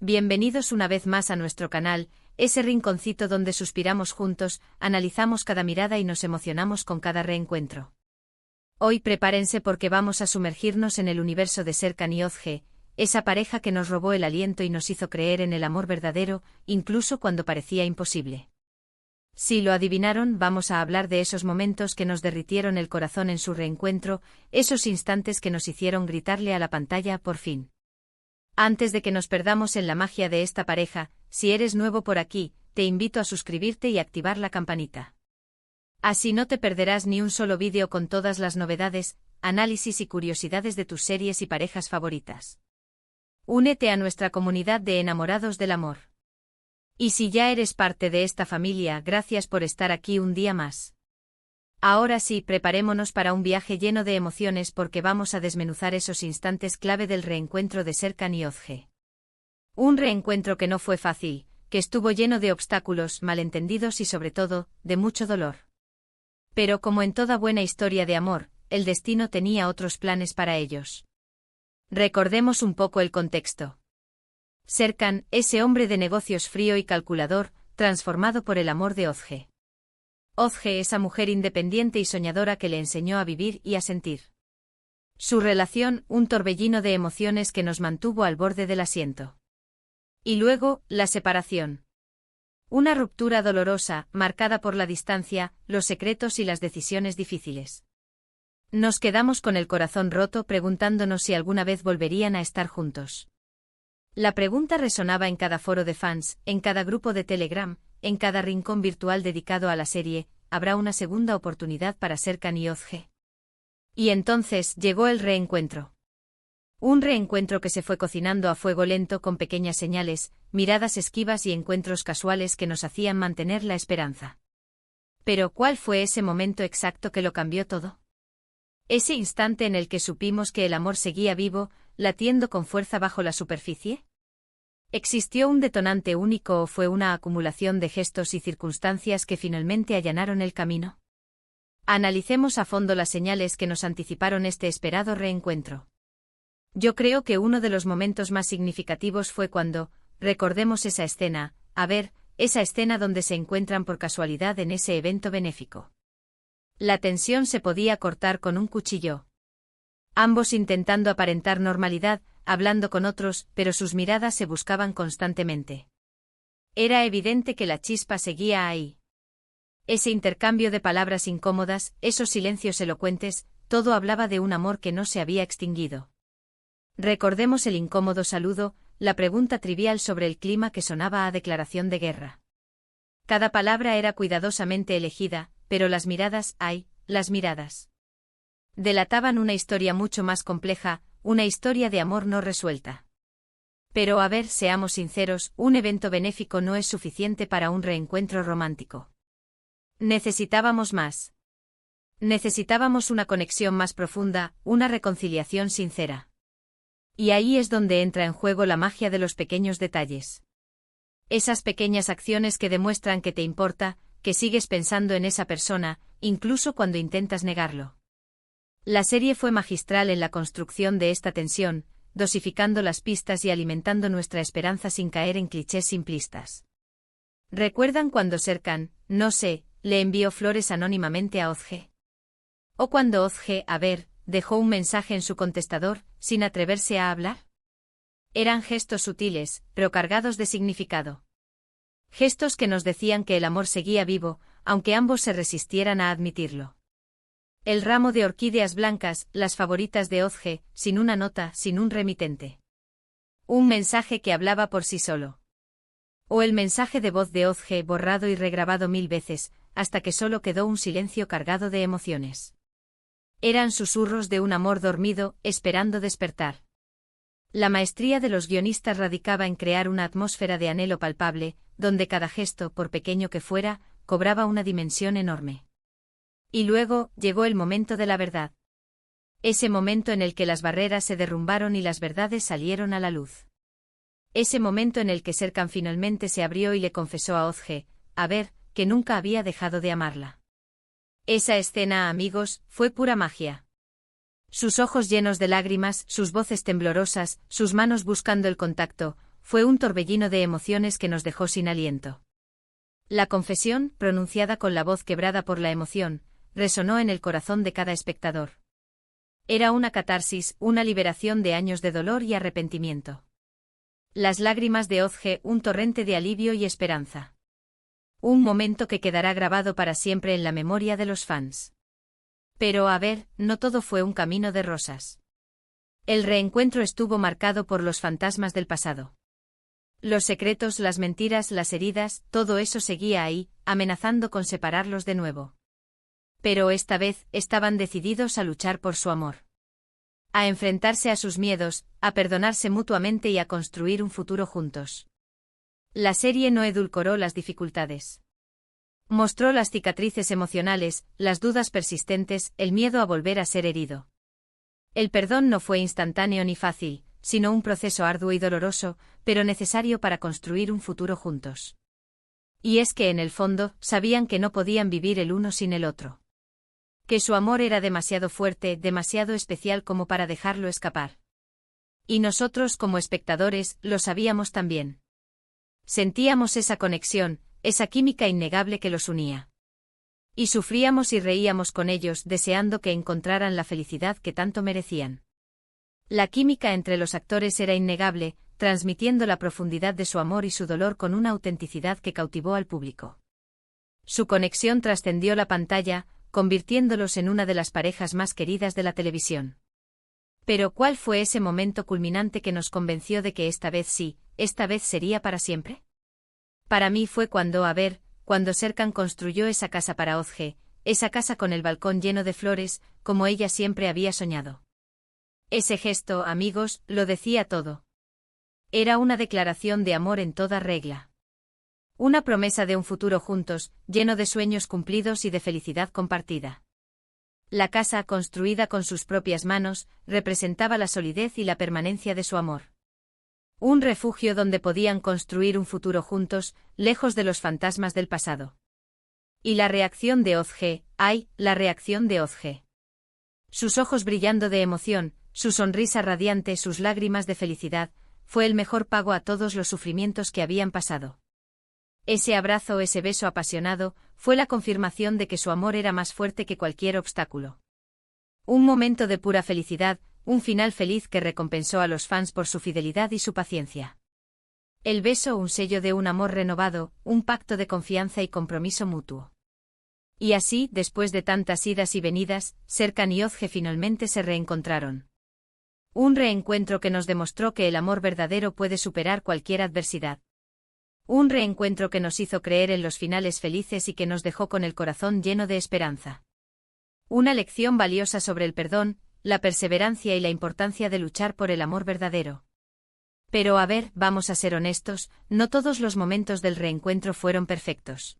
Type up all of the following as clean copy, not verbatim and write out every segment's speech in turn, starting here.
Bienvenidos una vez más a nuestro canal, ese rinconcito donde suspiramos juntos, analizamos cada mirada y nos emocionamos con cada reencuentro. Hoy prepárense porque vamos a sumergirnos en el universo de Serkan y Özge, esa pareja que nos robó el aliento y nos hizo creer en el amor verdadero, incluso cuando parecía imposible. Si lo adivinaron, vamos a hablar de esos momentos que nos derritieron el corazón en su reencuentro, esos instantes que nos hicieron gritarle a la pantalla por fin. Antes de que nos perdamos en la magia de esta pareja, si eres nuevo por aquí, te invito a suscribirte y activar la campanita. Así no te perderás ni un solo vídeo con todas las novedades, análisis y curiosidades de tus series y parejas favoritas. Únete a nuestra comunidad de enamorados del amor. Y si ya eres parte de esta familia, gracias por estar aquí un día más. Ahora sí, preparémonos para un viaje lleno de emociones porque vamos a desmenuzar esos instantes clave del reencuentro de Serkan y Özge. Un reencuentro que no fue fácil, que estuvo lleno de obstáculos, malentendidos y sobre todo, de mucho dolor. Pero como en toda buena historia de amor, el destino tenía otros planes para ellos. Recordemos un poco el contexto. Serkan, ese hombre de negocios frío y calculador, transformado por el amor de Özge. Özge, esa mujer independiente y soñadora que le enseñó a vivir y a sentir. Su relación, un torbellino de emociones que nos mantuvo al borde del asiento. Y luego, la separación. Una ruptura dolorosa, marcada por la distancia, los secretos y las decisiones difíciles. Nos quedamos con el corazón roto preguntándonos si alguna vez volverían a estar juntos. La pregunta resonaba en cada foro de fans, en cada grupo de Telegram, en cada rincón virtual dedicado a la serie. ¿Habrá una segunda oportunidad para Serkan y Özge? Y entonces llegó el reencuentro. Un reencuentro que se fue cocinando a fuego lento con pequeñas señales, miradas esquivas y encuentros casuales que nos hacían mantener la esperanza. Pero ¿cuál fue ese momento exacto que lo cambió todo? Ese instante en el que supimos que el amor seguía vivo, latiendo con fuerza bajo la superficie. ¿Existió un detonante único o fue una acumulación de gestos y circunstancias que finalmente allanaron el camino? Analicemos a fondo las señales que nos anticiparon este esperado reencuentro. Yo creo que uno de los momentos más significativos fue cuando, recordemos esa escena, esa escena donde se encuentran por casualidad en ese evento benéfico. La tensión se podía cortar con un cuchillo. Ambos intentando aparentar normalidad, hablando con otros, pero sus miradas se buscaban constantemente. Era evidente que la chispa seguía ahí. Ese intercambio de palabras incómodas, esos silencios elocuentes, todo hablaba de un amor que no se había extinguido. Recordemos el incómodo saludo, la pregunta trivial sobre el clima que sonaba a declaración de guerra. Cada palabra era cuidadosamente elegida, pero las miradas, las miradas. Delataban una historia mucho más compleja, una historia de amor no resuelta. Pero seamos sinceros, un evento benéfico no es suficiente para un reencuentro romántico. Necesitábamos más. Necesitábamos una conexión más profunda, una reconciliación sincera. Y ahí es donde entra en juego la magia de los pequeños detalles. Esas pequeñas acciones que demuestran que te importa, que sigues pensando en esa persona, incluso cuando intentas negarlo. La serie fue magistral en la construcción de esta tensión, dosificando las pistas y alimentando nuestra esperanza sin caer en clichés simplistas. ¿Recuerdan cuando Serkan, le envió flores anónimamente a Özge? ¿O cuando Özge, dejó un mensaje en su contestador, sin atreverse a hablar? Eran gestos sutiles, pero cargados de significado. Gestos que nos decían que el amor seguía vivo, aunque ambos se resistieran a admitirlo. El ramo de orquídeas blancas, las favoritas de Özge, sin una nota, sin un remitente. Un mensaje que hablaba por sí solo. O el mensaje de voz de Özge borrado y regrabado 1000 veces, hasta que solo quedó un silencio cargado de emociones. Eran susurros de un amor dormido, esperando despertar. La maestría de los guionistas radicaba en crear una atmósfera de anhelo palpable, donde cada gesto, por pequeño que fuera, cobraba una dimensión enorme. Y luego, llegó el momento de la verdad. Ese momento en el que las barreras se derrumbaron y las verdades salieron a la luz. Ese momento en el que Serkan finalmente se abrió y le confesó a Özge, que nunca había dejado de amarla. Esa escena, amigos, fue pura magia. Sus ojos llenos de lágrimas, sus voces temblorosas, sus manos buscando el contacto, fue un torbellino de emociones que nos dejó sin aliento. La confesión, pronunciada con la voz quebrada por la emoción, resonó en el corazón de cada espectador. Era una catarsis, una liberación de años de dolor y arrepentimiento. Las lágrimas de Ozge, un torrente de alivio y esperanza. Un momento que quedará grabado para siempre en la memoria de los fans. Pero a ver, no todo fue un camino de rosas. El reencuentro estuvo marcado por los fantasmas del pasado. Los secretos, las mentiras, las heridas, todo eso seguía ahí, amenazando con separarlos de nuevo. Pero esta vez, estaban decididos a luchar por su amor. A enfrentarse a sus miedos, a perdonarse mutuamente y a construir un futuro juntos. La serie no edulcoró las dificultades. Mostró las cicatrices emocionales, las dudas persistentes, el miedo a volver a ser herido. El perdón no fue instantáneo ni fácil, sino un proceso arduo y doloroso, pero necesario para construir un futuro juntos. Y es que en el fondo, sabían que no podían vivir el uno sin el otro. Que su amor era demasiado fuerte, demasiado especial como para dejarlo escapar. Y nosotros como espectadores, lo sabíamos también. Sentíamos esa conexión, esa química innegable que los unía. Y sufríamos y reíamos con ellos deseando que encontraran la felicidad que tanto merecían. La química entre los actores era innegable, transmitiendo la profundidad de su amor y su dolor con una autenticidad que cautivó al público. Su conexión trascendió la pantalla, convirtiéndolos en una de las parejas más queridas de la televisión. Pero ¿cuál fue ese momento culminante que nos convenció de que esta vez sí, esta vez sería para siempre? Para mí fue cuando Serkan construyó esa casa para Ozge, esa casa con el balcón lleno de flores, como ella siempre había soñado. Ese gesto, amigos, lo decía todo. Era una declaración de amor en toda regla. Una promesa de un futuro juntos, lleno de sueños cumplidos y de felicidad compartida. La casa, construida con sus propias manos, representaba la solidez y la permanencia de su amor. Un refugio donde podían construir un futuro juntos, lejos de los fantasmas del pasado. Y la reacción de Ozge, la reacción de Ozge. Sus ojos brillando de emoción, su sonrisa radiante, sus lágrimas de felicidad, fue el mejor pago a todos los sufrimientos que habían pasado. Ese abrazo, ese beso apasionado, fue la confirmación de que su amor era más fuerte que cualquier obstáculo. Un momento de pura felicidad, un final feliz que recompensó a los fans por su fidelidad y su paciencia. El beso, un sello de un amor renovado, un pacto de confianza y compromiso mutuo. Y así, después de tantas idas y venidas, Serkan y Ozge finalmente se reencontraron. Un reencuentro que nos demostró que el amor verdadero puede superar cualquier adversidad. Un reencuentro que nos hizo creer en los finales felices y que nos dejó con el corazón lleno de esperanza. Una lección valiosa sobre el perdón, la perseverancia y la importancia de luchar por el amor verdadero. Pero a ver, vamos a ser honestos, no todos los momentos del reencuentro fueron perfectos.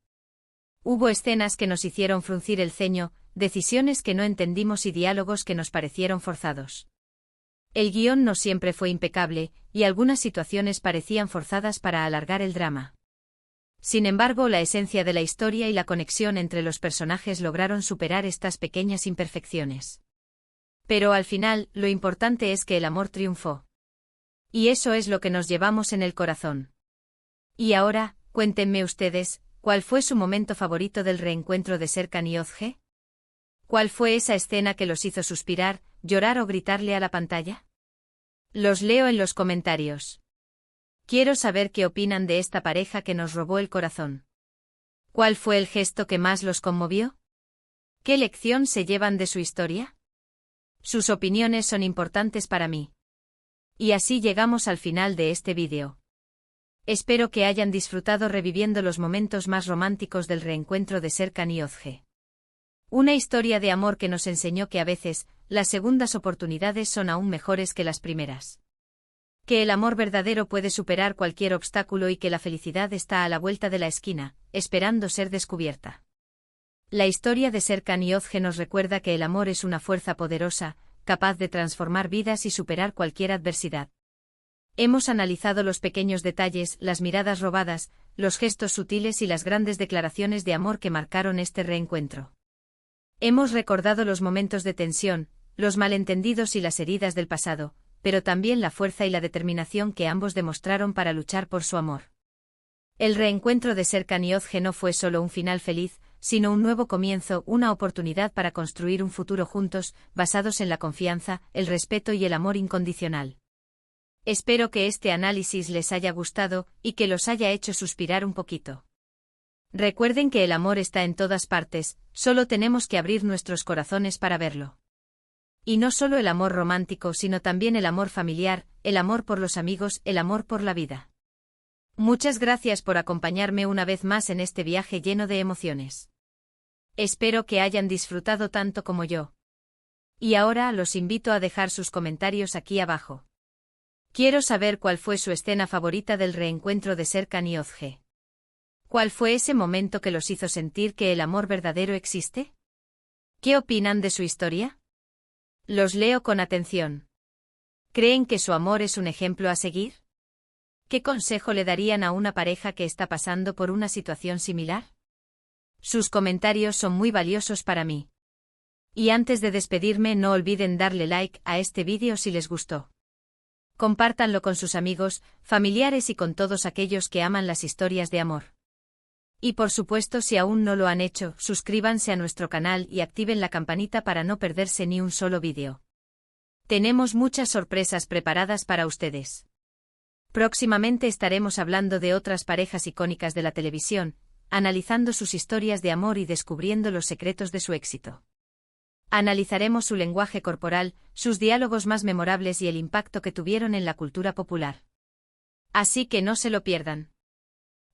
Hubo escenas que nos hicieron fruncir el ceño, decisiones que no entendimos y diálogos que nos parecieron forzados. El guión no siempre fue impecable, y algunas situaciones parecían forzadas para alargar el drama. Sin embargo, la esencia de la historia y la conexión entre los personajes lograron superar estas pequeñas imperfecciones. Pero al final, lo importante es que el amor triunfó. Y eso es lo que nos llevamos en el corazón. Y ahora, cuéntenme ustedes, ¿cuál fue su momento favorito del reencuentro de Serkan y Ozge? ¿Cuál fue esa escena que los hizo suspirar, llorar o gritarle a la pantalla? Los leo en los comentarios. Quiero saber qué opinan de esta pareja que nos robó el corazón. ¿Cuál fue el gesto que más los conmovió? ¿Qué lección se llevan de su historia? Sus opiniones son importantes para mí. Y así llegamos al final de este vídeo. Espero que hayan disfrutado reviviendo los momentos más románticos del reencuentro de Serkan y Ozge. Una historia de amor que nos enseñó que a veces, las segundas oportunidades son aún mejores que las primeras. Que el amor verdadero puede superar cualquier obstáculo y que la felicidad está a la vuelta de la esquina, esperando ser descubierta. La historia de Serkan y Ozge nos recuerda que el amor es una fuerza poderosa, capaz de transformar vidas y superar cualquier adversidad. Hemos analizado los pequeños detalles, las miradas robadas, los gestos sutiles y las grandes declaraciones de amor que marcaron este reencuentro. Hemos recordado los momentos de tensión, los malentendidos y las heridas del pasado, pero también la fuerza y la determinación que ambos demostraron para luchar por su amor. El reencuentro de Serkan y Özge no fue solo un final feliz, sino un nuevo comienzo, una oportunidad para construir un futuro juntos, basados en la confianza, el respeto y el amor incondicional. Espero que este análisis les haya gustado y que los haya hecho suspirar un poquito. Recuerden que el amor está en todas partes, solo tenemos que abrir nuestros corazones para verlo. Y no solo el amor romántico, sino también el amor familiar, el amor por los amigos, el amor por la vida. Muchas gracias por acompañarme una vez más en este viaje lleno de emociones. Espero que hayan disfrutado tanto como yo. Y ahora los invito a dejar sus comentarios aquí abajo. Quiero saber cuál fue su escena favorita del reencuentro de Serkan y Özge. ¿Cuál fue ese momento que los hizo sentir que el amor verdadero existe? ¿Qué opinan de su historia? Los leo con atención. ¿Creen que su amor es un ejemplo a seguir? ¿Qué consejo le darían a una pareja que está pasando por una situación similar? Sus comentarios son muy valiosos para mí. Y antes de despedirme, no olviden darle like a este vídeo si les gustó. Compártanlo con sus amigos, familiares y con todos aquellos que aman las historias de amor. Y por supuesto, si aún no lo han hecho, suscríbanse a nuestro canal y activen la campanita para no perderse ni un solo vídeo. Tenemos muchas sorpresas preparadas para ustedes. Próximamente estaremos hablando de otras parejas icónicas de la televisión, analizando sus historias de amor y descubriendo los secretos de su éxito. Analizaremos su lenguaje corporal, sus diálogos más memorables y el impacto que tuvieron en la cultura popular. Así que no se lo pierdan.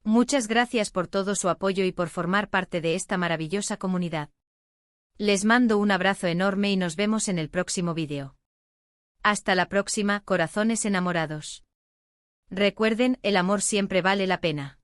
Muchas gracias por todo su apoyo y por formar parte de esta maravillosa comunidad. Les mando un abrazo enorme y nos vemos en el próximo vídeo. Hasta la próxima, corazones enamorados. Recuerden, el amor siempre vale la pena.